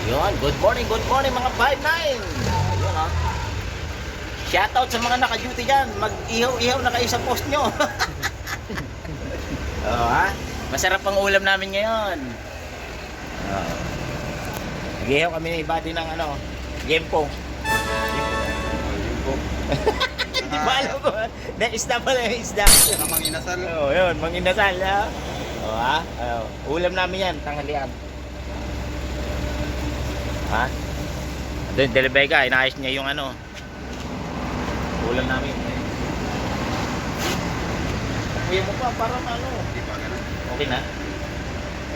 Yun, good morning mga 5'9". Yun ha. Shoutout sa mga naka-duty dyan. Mag-ihaw-ihaw na kayo sa post nyo. Oo ha. Masarap ang ulam namin ngayon. Nag-ihaw kami ni Buddy ng Gempo. Hindi ba alam ko? Isda pala yung isda. Manginasal. Oo, yun. Manginasal ha. Oo ha. Ulam namin yan. Tanghalian. Ha? Doon, Delebega, inaayos niya yung ulam namin. Kuya mo pa, parang Hindi pa ganun. okay na?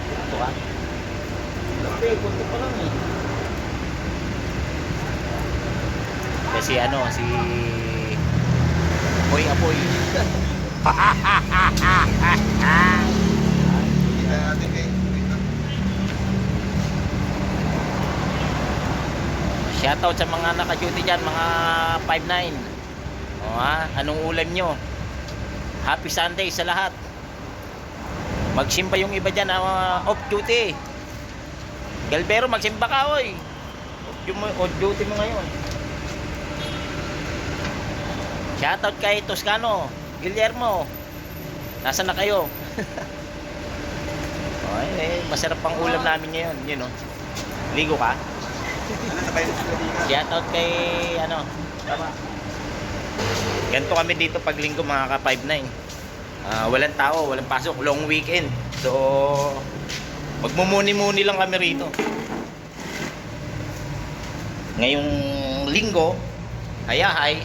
Ito ka? Okay, kunti pa lang eh. Kasi si Apoy. Kita natin kay Shoutout sa mga naka-duty dyan, mga 5'9". O ha, anong ulam nyo? Happy Sunday sa lahat. Magsimba yung iba dyan, off duty. Galbero, magsimba ka, oy. Off duty mo ngayon. Shoutout kay Toscano, Guillermo. Nasaan na kayo? Ay, masarap pang ulam namin ngayon. Yun, ligo ka? sabay na sila dito. Shoutout kay tama. Ganito kami dito pag linggo mga ka-5'9". Walang tao, walang pasok, long weekend. So magmumuni-muni lang kami rito. Ngayong linggo, hayahay.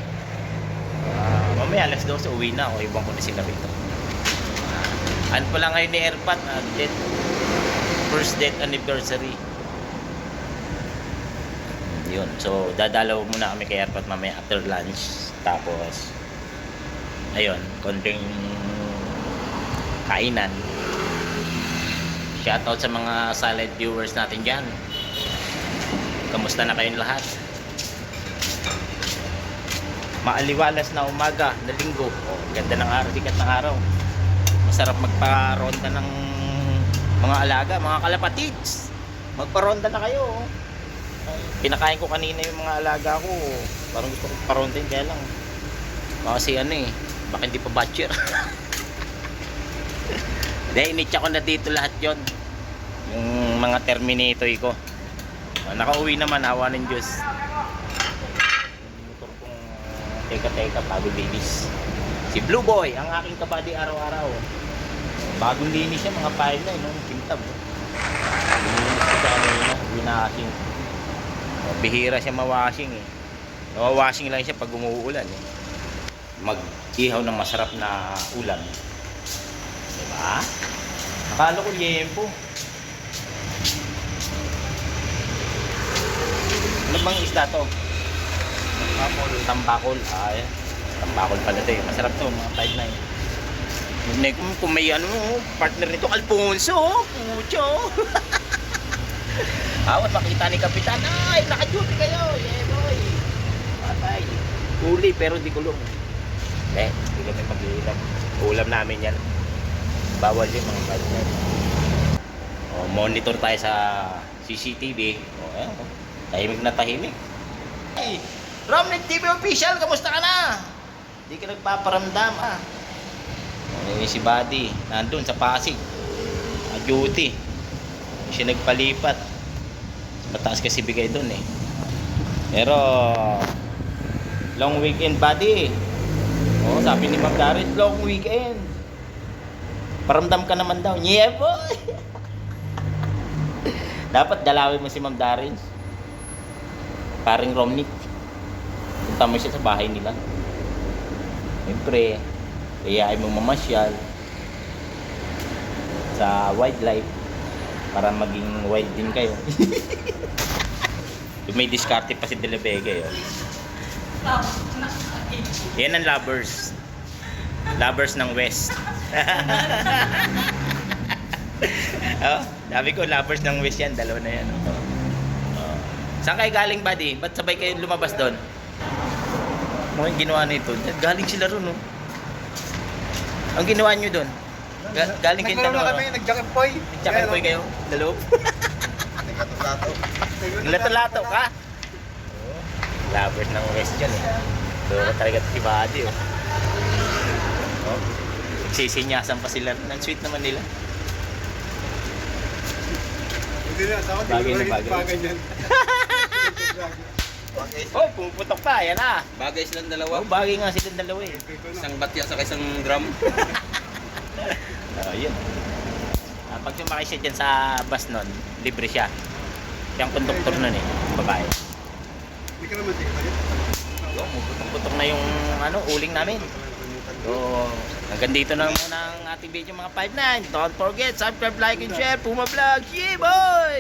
Mamaya alas 12 uwi na ako, ibang ko na sila rito. Ano pa lang ngayon ni Airpat, first death anniversary. Yun. So, dadalaw muna kami kay Airpat mamaya after lunch. Tapos, ayun, konting kainan. Shoutout sa mga silent viewers natin dyan. Kamusta na kayong lahat? Maaliwalas na umaga na linggo. Ganda ng araw, sikat ng araw. Masarap magparonda ng mga alaga, mga kalapatids. Magparonda na kayo. Pinakain ko kanina yung mga alaga ko. Parang gusto ko parondahin, kaya lang kasi baka hindi pa batcher. Dahil initya ko na dito lahat yon, yung mga Terminator ko. Nakauwi naman, awa ng Diyos. Yung motor kong teka bago linis. Si Blue Boy, ang aking kabady araw-araw. Bagong linis siya, mga 5'9", kintab. Linis ko sa kanina, winashing. Bihira siya mawashing eh. Mawashing lang siya pag umuulan eh. Mag-ihaw ng masarap na ulam. Diba? Nakalo ko yempo. Ano bang isda to? Tambakol. Tambakol pala ito eh. Masarap to, mga 5'9". Kung may partner nito, Alfonso. Pucho. Awat makita ni Kapitan, ay naka-duty kayo. Yeah boy. Patay. Huli pero di kulong. Hindi kami mag-iilam. Ulam namin yan. Bawal yun mga partner. Monitor tayo sa CCTV. Tahimik na tahimik. Hey, Romnick TV official, kamusta ka na? Hindi ka nagpaparamdam si Buddy nandun sa Pasig, duty. Siya nagpalipat. Mataas kasi bigay doon eh. Pero long weekend, Buddy. Sabi ni Ma'am Darin, long weekend. Paramdam ka naman daw. Yeah boy. Dapat dalawin mo si Ma'am Darin. Paring Romnick. Punta mo siya sa bahay nila. Siyempre, ayain mo mamasyal sa wildlife para maging wild din kayo. May diskarte pa si Delebega yun. Yan ang lovers. Lovers ng West. Sabi ko lovers ng West yan. Dalawa na yan. Saan kayo galing, Buddy? Ba't sabay kayo lumabas doon? Ano yung ginawa nito? Galing sila ron, Ang ginawa nyo doon? Galing kayo Nagkaroon na kami, nagjakempoy. Nagjakempoy kayo? Dalaw? Nagkatuplato. Lato-lato ka? Oo. Lovers ng West dyan eh. Doon ka talaga si Buddy oh. Oh. Nagsisinyasan pa sila. Ang sweet naman nila. Hindi na, tawad. Bagay na bagay. Bagay yan. Bagay. Oh, pumuputok pa. Yan na. Bagay silang Oh, dalawa. bagay nga silang dalawa eh. Isang batya sa isang drum. Yun. Pag sumakay siya dyan sa bus nun, libre siya. Yung konduktor nun eh, babae. Hindi ka naman tigil tayo. So, putok-putok na yung uling namin. So, hanggang dito na muna ang ating video mga 5-9. Don't forget, subscribe, like, and share. Puma Vlog. Yeah, boy!